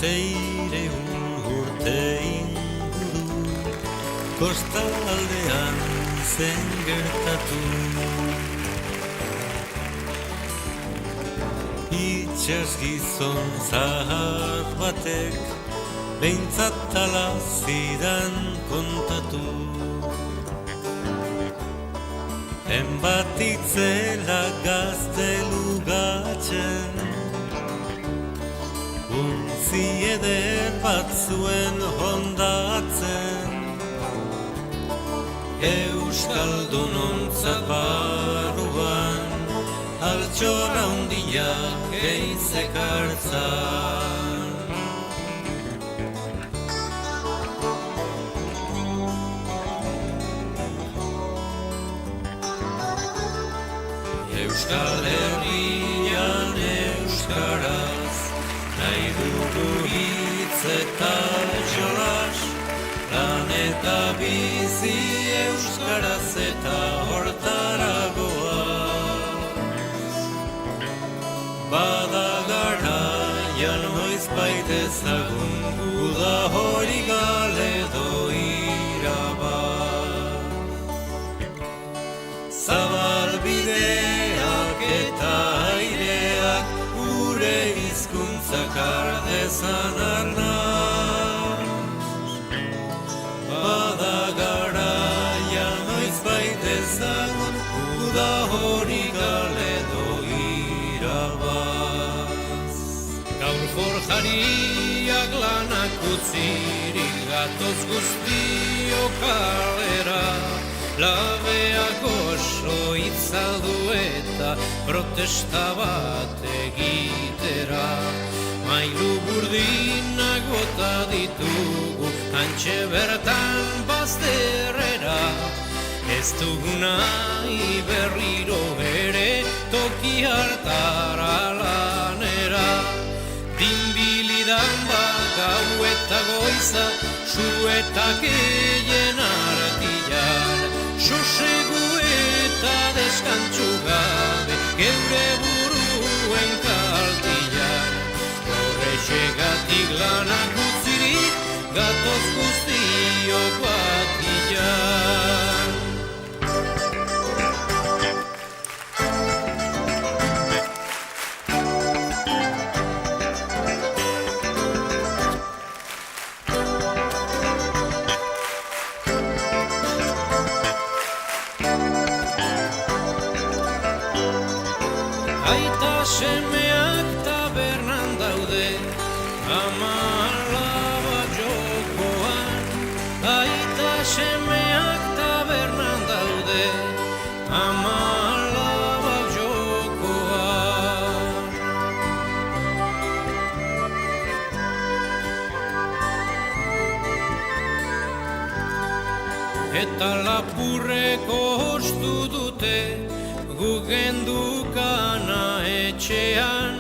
urte inguru, kostaldean zen gertatu. Itxas gizon zahar batek, behintzat ala zidan kontatu. Enbat itzela gaztelugatzen, untzi eder bat zuen hondatzen. Euskaldunon barruan, altxora hundiak eizekartzan. Euskal Herrian euskaraz, nahi dugu hitz eta jolas, lan eta bizi euskaraz eta hortaragoa. Bada garaian noiz baitezagun, guda hori galedo irabaz. Zabal bideak eta aireak, gure hizkuntzak ardezan arnaz. Bada garaian noiz baitezagun, guda hori galedo irabaz. Gaur forjariak lanak utzirik gatoz guztio kalera, labeak oso itzaldu eta protesta bat egitera. Mailu burdinak bota ditugu, hantxe bertan bazterrera. Ez duguna berriro ere, toki hartara lanera. Dinbilidan bat gau eta goiza, suetak eien artian. Sosegu eta deskantzu gabe, geure buruen kaltian. Horrexegatik lanak utzirik, gatoz guztiok batian. Aita semeak tabernan daude, ama alaba jokoan. Aita semeak tabernan daude, ama alaba jokoan. Eta lapurreko ostu dute, gu gendukana etxean,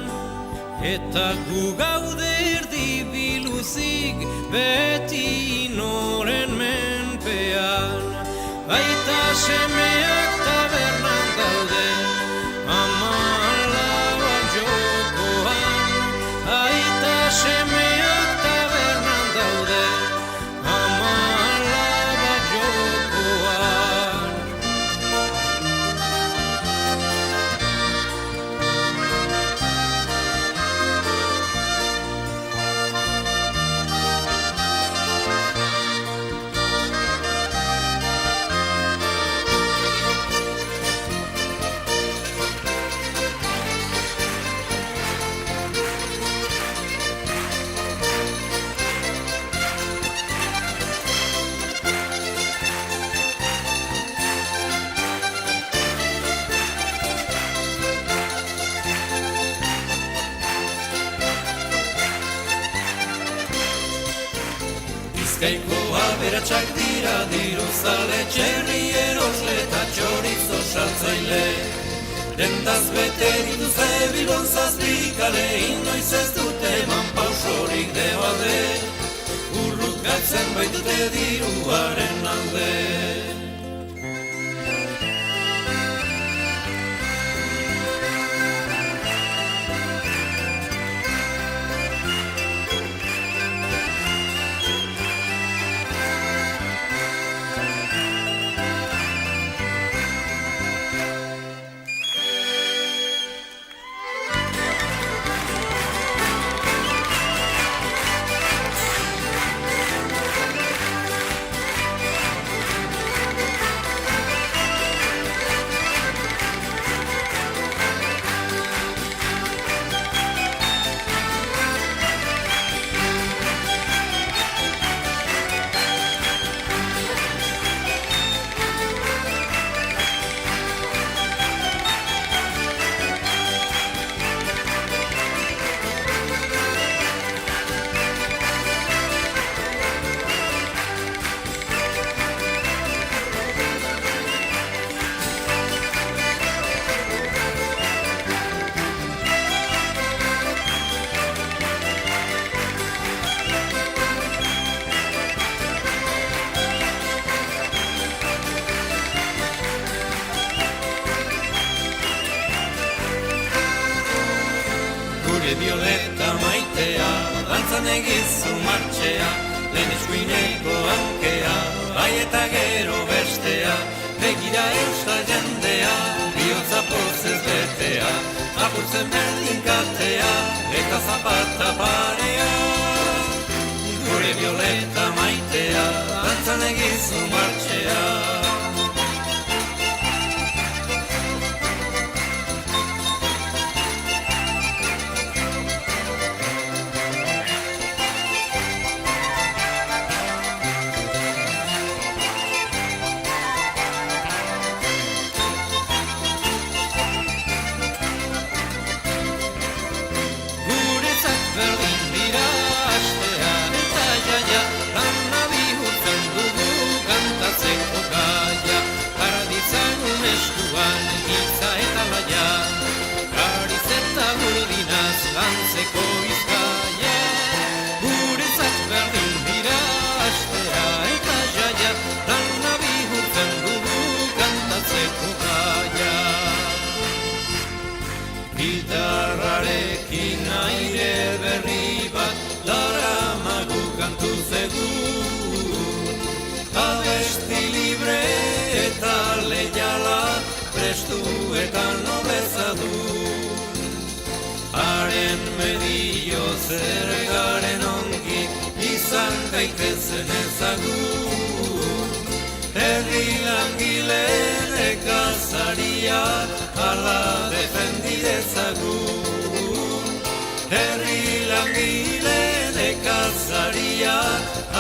eta gu gaude erdi biluzik beti inoren menpean. Aita semeak tabernan daude, ama alaba jokoan. Aita semeak tabernan daude, ama alaba jokoan. Bizkaiko aberatsak dira, diruzale, txerri erosle eta txorizo saltzaile. Dendaz bete dituzte Bilbon zazpikale, inoiz ez dute eman pausorik debalde. Urrukatzen baitute diruaren alde. violeta maitea, dantzan egizu martxea, lehen eskuineko hankea, bai eta gero bestea, begira euskal jendea, bihotza pozez betea, apurtzen berdin katea, eta zapata parea. Gure violeta maitea, dantzan egizu martxea. Lantzeko izkaia, guretzat berdin dira astea eta jaia, lana bihurtzen dugu kantatzeko gaia. Gitarrarekin aire berri bat daramagu kantu zegun, abesti libre eta leiala prestu eta nobeza du. Haren medio zer garen ongi izan gaitezen ezagun. Herri langileen ekazaria ala defendi dezagun. Herri langileen ekazaria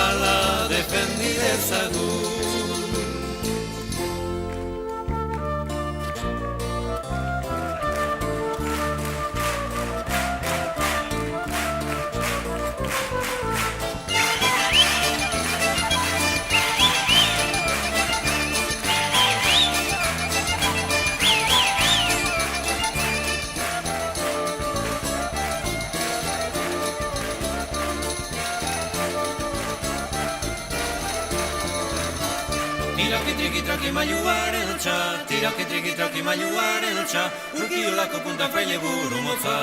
ala defendi dezagun. Triki-triki maiuaren altxa, triki-triki maiuaren altxa, urkiolako punta fraile buru motza.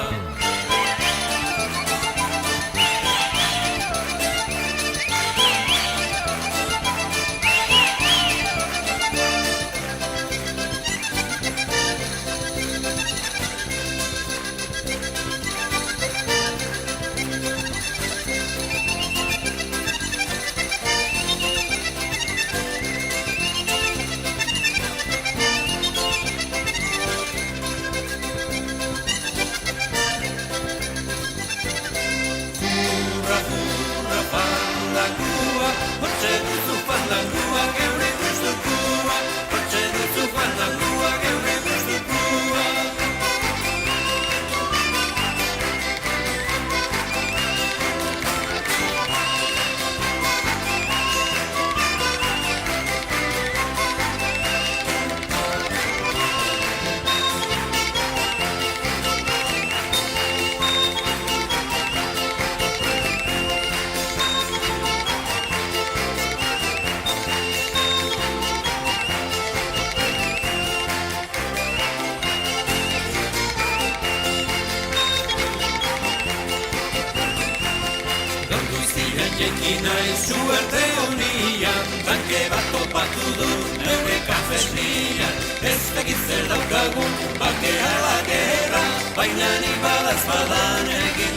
Naiz suerte honian, tanke bat topatu du, neure kafesnian. Ez dakit zer daukagun, bakea la gerra, baina nik badaz badan egin